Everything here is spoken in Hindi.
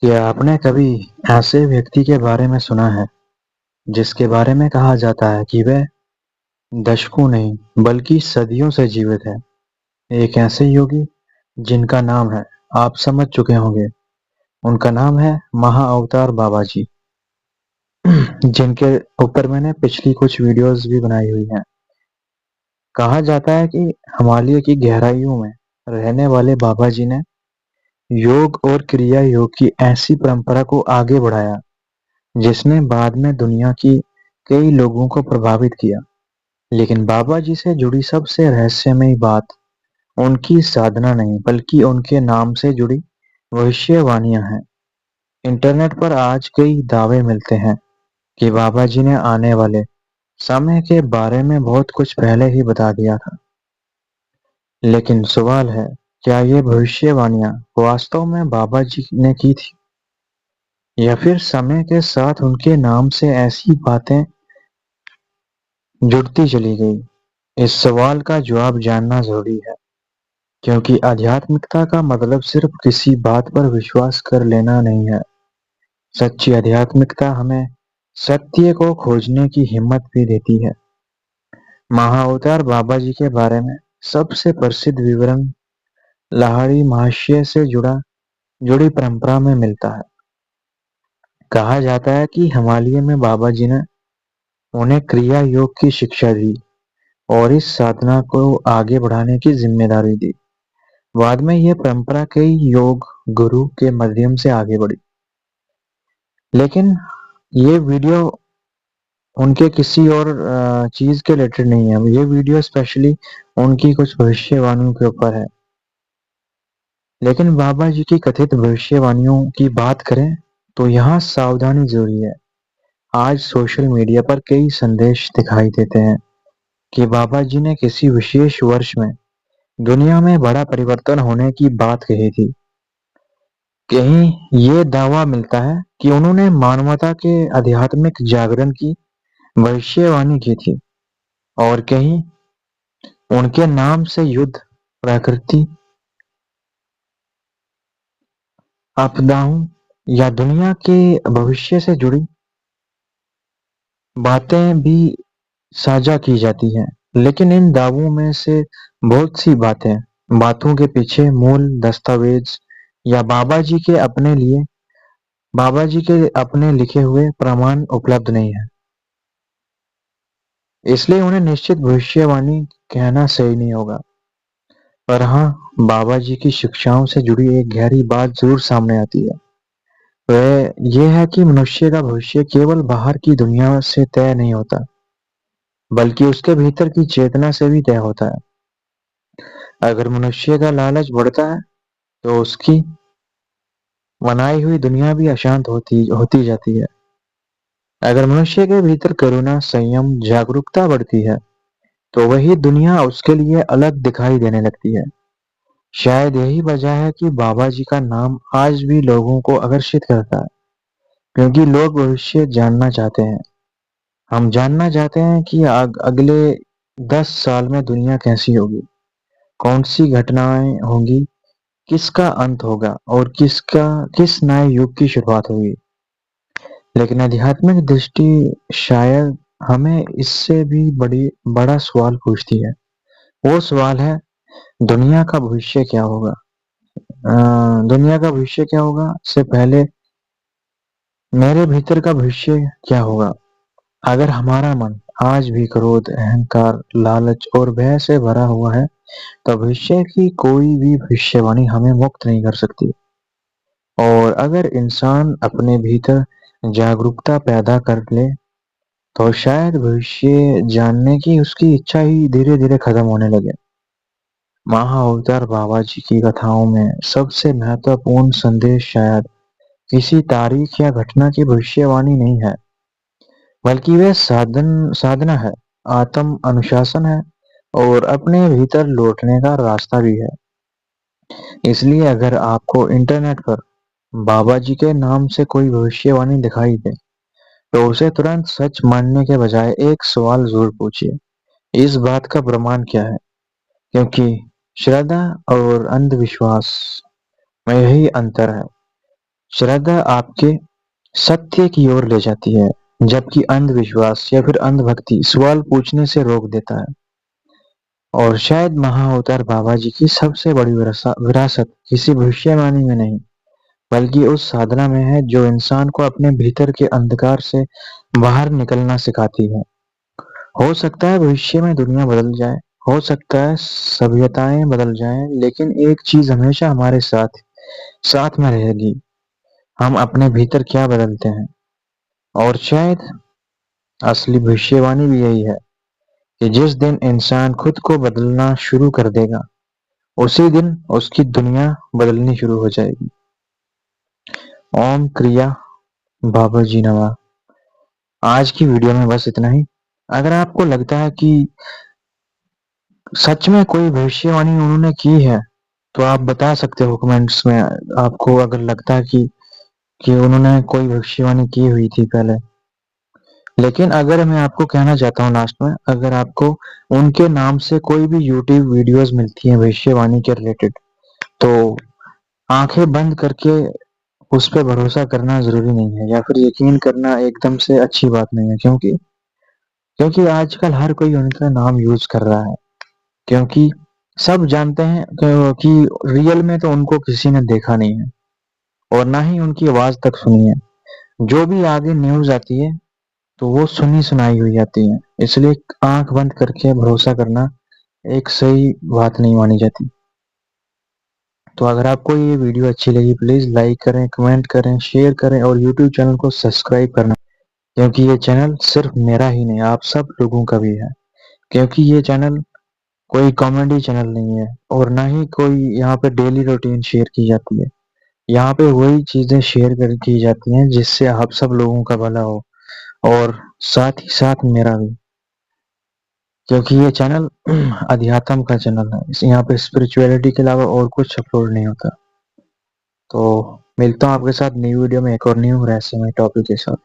क्या आपने कभी ऐसे व्यक्ति के बारे में सुना है जिसके बारे में कहा जाता है कि वह दशकों नहीं बल्कि सदियों से जीवित है? एक ऐसे योगी जिनका नाम है, आप समझ चुके होंगे, उनका नाम है महाअवतार बाबा जी, जिनके ऊपर मैंने पिछली कुछ वीडियोस भी बनाई हुई हैं। कहा जाता है कि हिमालय की गहराइयों में रहने वाले बाबा जी ने योग और क्रिया योग की ऐसी परंपरा को आगे बढ़ाया जिसने बाद में दुनिया की कई लोगों को प्रभावित किया। लेकिन बाबा जी से जुड़ी सबसे रहस्यमयी बात उनकी साधना नहीं बल्कि उनके नाम से जुड़ी भविष्यवाणियां हैं। इंटरनेट पर आज कई दावे मिलते हैं कि बाबा जी ने आने वाले समय के बारे में बहुत कुछ पहले ही बता दिया था। लेकिन सवाल है, क्या ये भविष्यवाणियां वास्तव में बाबा जी ने की थी या फिर समय के साथ उनके नाम से ऐसी बातें जुड़ती चली गई? इस सवाल का जवाब जानना जरूरी है, क्योंकि आध्यात्मिकता का मतलब सिर्फ किसी बात पर विश्वास कर लेना नहीं है। सच्ची आध्यात्मिकता हमें सत्य को खोजने की हिम्मत भी देती है। महाअवतार बाबा जी के बारे में सबसे प्रसिद्ध विवरण लाहिड़ी महाशय से जुड़ी परंपरा में मिलता है। कहा जाता है कि हिमालय में बाबा जी ने उन्हें क्रिया योग की शिक्षा दी और इस साधना को आगे बढ़ाने की जिम्मेदारी दी। बाद में यह परंपरा कई योग गुरु के माध्यम से आगे बढ़ी। लेकिन ये वीडियो उनके किसी और चीज के रिलेटेड नहीं है। ये वीडियो स्पेशली उनकी कुछ भविष्यवाणियों के ऊपर है। लेकिन बाबा जी की कथित भविष्यवाणियों की बात करें तो यहाँ सावधानी जरूरी है। आज सोशल मीडिया पर कई संदेश दिखाई देते हैं कि बाबा जी ने किसी विशेष वर्ष में दुनिया में बड़ा परिवर्तन होने की बात कही थी। कहीं ये दावा मिलता है कि उन्होंने मानवता के आध्यात्मिक जागरण की भविष्यवाणी की थी, और कहीं उनके नाम से युद्ध, प्रकृति आपदाओं या दुनिया के भविष्य से जुड़ी बातें भी साझा की जाती हैं। लेकिन इन दावों में से बहुत सी बातों के पीछे मूल दस्तावेज या बाबा जी के अपने लिखे हुए प्रमाण उपलब्ध नहीं है। इसलिए उन्हें निश्चित भविष्यवाणी कहना सही नहीं होगा। पर हाँ, बाबा जी की शिक्षाओं से जुड़ी एक गहरी बात जरूर सामने आती है। वह यह है कि मनुष्य का भविष्य केवल बाहर की दुनिया से तय नहीं होता, बल्कि उसके भीतर की चेतना से भी तय होता है। अगर मनुष्य का लालच बढ़ता है तो उसकी बनाई हुई दुनिया भी अशांत होती होती जाती है। अगर मनुष्य के भीतर करुणा, संयम, जागरूकता बढ़ती है तो वही दुनिया उसके लिए अलग दिखाई देने लगती है। शायद यही वजह है कि बाबा जी का नाम आज भी लोगों को आकर्षित करता है, क्योंकि लोग भविष्य जानना चाहते हैं। हम जानना चाहते हैं कि अगले 10 साल में दुनिया कैसी होगी, कौन सी घटनाएं होंगी, किसका अंत होगा और किस नए युग की शुरुआत होगी। लेकिन आध्यात्मिक दृष्टि शायद हमें इससे भी बड़ा सवाल पूछती है। वो सवाल है, दुनिया का भविष्य क्या होगा? दुनिया का भविष्य क्या होगा से पहले मेरे भीतर का भविष्य क्या होगा? अगर हमारा मन आज भी क्रोध, अहंकार, लालच और भय से भरा हुआ है तो भविष्य की कोई भी भविष्यवाणी हमें मुक्त नहीं कर सकती। और अगर इंसान अपने भीतर जागरूकता पैदा कर ले तो शायद भविष्य जानने की उसकी इच्छा ही धीरे धीरे खत्म होने लगे। महाअवतार बाबा जी की कथाओं में सबसे महत्वपूर्ण संदेश शायद किसी तारीख या घटना की भविष्यवाणी नहीं है, बल्कि वे साधना है, आत्म अनुशासन है और अपने भीतर लौटने का रास्ता भी है। इसलिए अगर आपको इंटरनेट पर बाबा जी के नाम से कोई भविष्यवाणी दिखाई दे तो उसे तुरंत सच मानने के बजाय एक सवाल जरूर पूछिए, इस बात का प्रमाण क्या है? क्योंकि श्रद्धा और अंधविश्वास में यही अंतर है। श्रद्धा आपके सत्य की ओर ले जाती है, जबकि अंधविश्वास या फिर अंधभक्ति सवाल पूछने से रोक देता है। और शायद महाअवतार बाबा जी की सबसे बड़ी विरासत किसी भविष्यवाणी में नहीं, बल्कि उस साधना में है जो इंसान को अपने भीतर के अंधकार से बाहर निकलना सिखाती है। हो सकता है भविष्य में दुनिया बदल जाए, हो सकता है सभ्यताएं बदल जाएं, लेकिन एक चीज हमेशा हमारे साथ साथ में रहेगी, हम अपने भीतर क्या बदलते हैं। और शायद असली भविष्यवाणी भी यही है कि जिस दिन इंसान खुद को बदलना शुरू कर देगा, उसी दिन उसकी दुनिया बदलनी शुरू हो जाएगी। ओम क्रिया बाबा जी नवा। आज की वीडियो में बस इतना ही। अगर आपको लगता है कि सच में कोई भविष्यवाणी उन्होंने की है, तो आप बता सकते हो कमेंट्स में। आपको अगर लगता है कि उन्होंने कोई भविष्यवाणी की हुई थी पहले। लेकिन अगर मैं आपको कहना चाहता हूँ लास्ट में, अगर आपको उनके नाम से कोई भी यूट्यूब वीडियोस मिलती हैं भविष्यवाणी के रिलेटेड, तो आंखें बंद करके उस पे भरोसा करना जरूरी नहीं है, या फिर यकीन करना एकदम से अच्छी बात नहीं है। क्योंकि क्योंकि आजकल हर कोई उनका नाम यूज कर रहा है, क्योंकि सब जानते हैं कि रियल में तो उनको किसी ने देखा नहीं है और ना ही उनकी आवाज तक सुनी है। जो भी आगे न्यूज आती है तो वो सुनी सुनाई हुई आती है, इसलिए आंख बंद करके भरोसा करना एक सही बात नहीं मानी जाती। तो अगर आपको ये वीडियो अच्छी लगी, प्लीज लाइक करें, कमेंट करें, शेयर करें और यूट्यूब चैनल को सब्सक्राइब करना, क्योंकि ये चैनल सिर्फ मेरा ही नहीं, आप सब लोगों का भी है। क्योंकि ये चैनल कोई कॉमेडी चैनल नहीं है और ना ही कोई यहाँ पे डेली रूटीन शेयर की जाती है। यहाँ पे वही चीजें शेयर कर की जाती हैं जिससे आप सब लोगों का भला हो, और साथ ही साथ मेरा भी। क्योंकि ये चैनल अध्यात्म का चैनल है, इस यहाँ पे स्पिरिचुअलिटी के अलावा और कुछ अपलोड नहीं होता। तो मिलता हूँ आपके साथ न्यू वीडियो में एक और न्यू रहस्यमय टॉपिक के साथ।